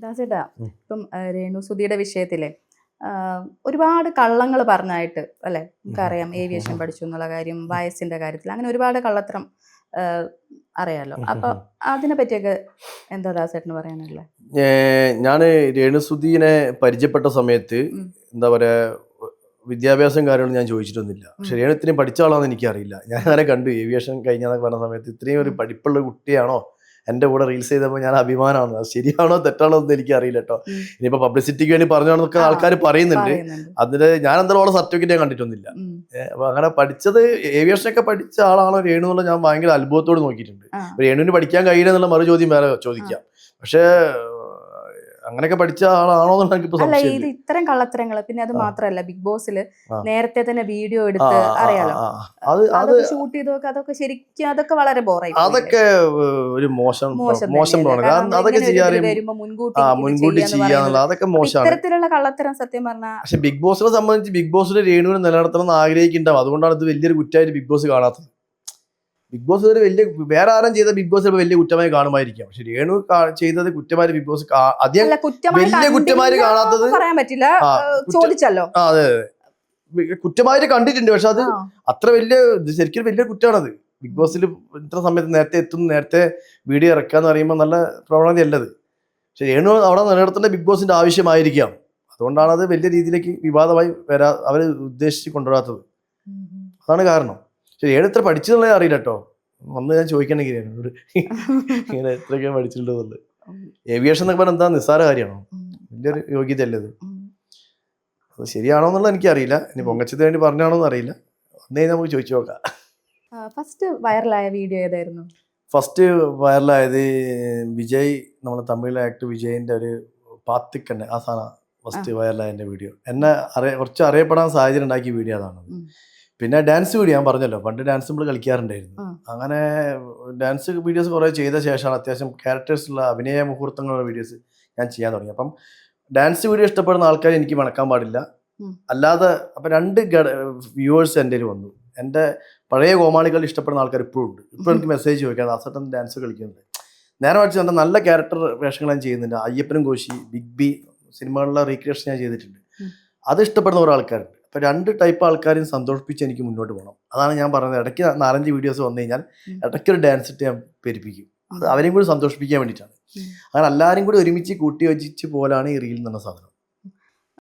ദാസേട്ടാ, ഇപ്പം രേണുസുധിയുടെ വിഷയത്തിലെ ഒരുപാട് കള്ളങ്ങൾ പറഞ്ഞായിട്ട് അല്ലെ, നമുക്കറിയാം ഏവിയേഷൻ പഠിച്ചു എന്നുള്ള കാര്യം, വയസ്സിന്റെ കാര്യത്തിൽ അങ്ങനെ ഒരുപാട് കള്ളത്തരം അറിയാലോ. അപ്പൊ അതിനെ പറ്റിയൊക്കെ എന്താ ദാസേട്ടന് പറയാനുള്ളത്? ഞാൻ രേണുസുധീനെ പരിചയപ്പെട്ട സമയത്ത് എന്താ പറയാ, വിദ്യാഭ്യാസം കാര്യമൊന്നും ഞാൻ ചോദിച്ചിട്ടൊന്നുമില്ല. പക്ഷെ രേണു ഇത്രയും പഠിച്ച ആളാണെന്ന് എനിക്കറിയില്ല. ഞാൻ അങ്ങനെ കണ്ടു ഏവിയേഷൻ കഴിഞ്ഞാന്നൊക്കെ പറഞ്ഞ സമയത്ത് ഇത്രയും ഒരു പഠിപ്പുള്ള കുട്ടിയാണോ എൻ്റെ കൂടെ റീൽസ് ചെയ്തപ്പോൾ ഞാൻ അഭിമാനമാണ്. അത് ശരിയാണോ തെറ്റാണോ എന്ന് എനിക്ക് അറിയില്ല കേട്ടോ. ഇനിയിപ്പോ പബ്ലിസിറ്റിക്ക് വേണ്ടി പറഞ്ഞോന്നൊക്കെ ആൾക്കാർ പറയുന്നുണ്ട്. അതിന് ഞാൻ എന്തായാലും സർട്ടിഫിക്കറ്റ് ഞാൻ കണ്ടിട്ടൊന്നുമില്ല. അപ്പൊ അങ്ങനെ പഠിച്ചത് ഏവിയേഷനൊക്കെ പഠിച്ച ആളാണോ രേണു എന്നുള്ള ഞാൻ ഭയങ്കര അത്ഭുതത്തോട് നോക്കിയിട്ടുണ്ട്. രേണുവിന് പഠിക്കാൻ കഴിയില്ല എന്നുള്ള മറു ചോദ്യം വേറെ ചോദിക്കാം. പക്ഷേ അങ്ങനെയൊക്കെ പഠിച്ച ആളാണോ അല്ല, ഇത് ഇത്തരം കള്ളത്തരങ്ങൾ. പിന്നെ അത് മാത്രല്ല, ബിഗ് ബോസില് നേരത്തെ തന്നെ വീഡിയോ എടുത്ത് അറിയാലോ, അതൊക്കെ ഷൂട്ട് ചെയ്തൊക്കെ അതൊക്കെ ശരിക്കും അതൊക്കെ വളരെ ബോറായി. അതൊക്കെ ഒരു മോശം അതൊക്കെ വരുമ്പോ മുൻകൂട്ടി ചെയ്യാന്നുള്ള അതൊക്കെ മോശമാണ്. ഇത്തരത്തിലുള്ള കള്ളത്തരം സത്യം പറഞ്ഞാൽ. പക്ഷെ ബിഗ് ബോസിനെ സംബന്ധിച്ച് ബിഗ് ബോസിന് രേണുവിനെ നിലനിർത്തണം എന്ന് ആഗ്രഹിക്കുന്നുണ്ടാവും. അതുകൊണ്ടാണ് ഇത് വലിയൊരു കുറ്റമായിട്ട് ബിഗ് ബോസ് കാണാത്തത്. ബിഗ് ബോസ് ഒരു വലിയ വേറെ ആരും ചെയ്ത ബിഗ് ബോസ് വലിയ കുറ്റമായി കാണുമായിരിക്കാം. പക്ഷെ രേണു ചെയ്തത് കുറ്റമായി ബിഗ് ബോസ് അധികം വലിയ കുറ്റമായി കാണാത്തത് പറയാൻ പറ്റില്ല. ചോദിച്ചല്ലോ, അതെ കുറ്റമായിട്ട് കണ്ടിട്ടുണ്ട്. പക്ഷെ അത് അത്ര വലിയ ശരിക്കും വലിയ കുറ്റമാണത്. ബിഗ് ബോസിൽ ഇത്ര സമയത്ത് നേരത്തെ എത്തുന്നു, നേരത്തെ വീഡിയോ ഇറക്കാന്ന് പറയുമ്പോൾ നല്ല പ്രവണതയല്ലത്. പക്ഷെ രേണു അവിടെ നിലനിർത്തേണ്ട ബിഗ് ബോസിന്റെ ആവശ്യമായിരിക്കാം. അതുകൊണ്ടാണ് അത് വലിയ രീതിയിലേക്ക് വിവാദമായി അവർ ഉദ്ദേശിച്ച് കൊണ്ടുവരാത്തത്. അതാണ് കാരണം. പക്ഷെ രേണു എത്ര പഠിച്ചെന്നുള്ളത് അറിയില്ല കേട്ടോ. വന്ന് ഞാൻ ചോദിക്കണമെങ്കിൽ രേണുവോട് ഇങ്ങനെ എത്രയൊക്കെ പഠിച്ചിട്ടുള്ളത്. ഏവിയേഷൻ എന്നൊക്കെ പറഞ്ഞാൽ എന്താ നിസ്സാര കാര്യമാണോ? വലിയൊരു യോഗ്യത അല്ലത്. അത് ശരിയാണോ എന്നുള്ളത് എനിക്കറിയില്ല. ഇനി പൊങ്ങച്ചത്തിന് വേണ്ടി പറഞ്ഞാണോന്ന് അറിയില്ല. അന്നേ നമുക്ക് ചോദിച്ചു നോക്കാം. ഫസ്റ്റ് വൈറലായ വീഡിയോ ഏതായിരുന്നു? ഫസ്റ്റ് വൈറലായത് വിജയ്, നമ്മുടെ തമിഴിലെ ആക്ടർ വിജയിന്റെ ഒരു പാത്തിക്കന്നെ ആ സാധനം ഫസ്റ്റ് വൈറലായ എൻ്റെ വീഡിയോ. എന്നെ കുറച്ച് അറിയപ്പെടാൻ സാഹചര്യം ഉണ്ടാക്കിയ വീഡിയോ അതാണ്. പിന്നെ ഡാൻസ് വീഡിയോ ഞാൻ പറഞ്ഞല്ലോ, പണ്ട് ഡാൻസ് നമ്മൾ കളിക്കാറുണ്ടായിരുന്നു. അങ്ങനെ ഡാൻസ് വീഡിയോസ് കുറേ ചെയ്ത ശേഷമാണ് അത്യാവശ്യം ക്യാരക്ടേഴ്സുള്ള അഭിനയ മുഹൂർത്തങ്ങളുള്ള വീഡിയോസ് ഞാൻ ചെയ്യാൻ തുടങ്ങി. അപ്പം ഡാൻസ് വീഡിയോ ഇഷ്ടപ്പെടുന്ന ആൾക്കാർ എനിക്ക് മണക്കാൻ പാടില്ല. അല്ലാതെ അപ്പം രണ്ട് വ്യൂവേഴ്സ് എൻ്റെ കയ്യിൽ വന്നു. എൻ്റെ പഴയ കോമാളികൾ ഇഷ്ടപ്പെടുന്ന ആൾക്കാർ ഇപ്പോഴും ഉണ്ട്. ഇപ്പോൾ എനിക്ക് മെസ്സേജ് ചോദിക്കാം, അസട്ടൻ ഡാൻസ് കളിക്കുന്നുണ്ട്. നേരെ മറിച്ച് എൻ്റെ നല്ല ക്യാരക്ടർ വേഷങ്ങൾ ഞാൻ ചെയ്യുന്നുണ്ട്. അയ്യപ്പനും കോശി, ബിഗ് ബി സിനിമകളിലെ റീക്രിയേഷൻ ഞാൻ ചെയ്തിട്ടുണ്ട്. അത് ഇഷ്ടപ്പെടുന്ന ഓരോ ആൾക്കാരുണ്ട്. അപ്പോൾ രണ്ട് ടൈപ്പ് ആൾക്കാരെയും സന്തോഷിപ്പിച്ച് എനിക്ക് മുന്നോട്ട് പോകണം. അതാണ് ഞാൻ പറഞ്ഞത്. ഇടയ്ക്ക് 4-5 വീഡിയോസ് വന്നു കഴിഞ്ഞാൽ ഇടയ്ക്കൊരു ഡാൻസ് ഇട്ട് ഞാൻ പെരുപ്പിക്കും. അത് അവരെയും കൂടി സന്തോഷിപ്പിക്കാൻ വേണ്ടിയിട്ടാണ്. അങ്ങനെ എല്ലാവരും കൂടി ഒരുമിച്ച് കൂട്ടി യോജിച്ച് പോലാണ് ഈ റീൽ എന്ന സാധനം.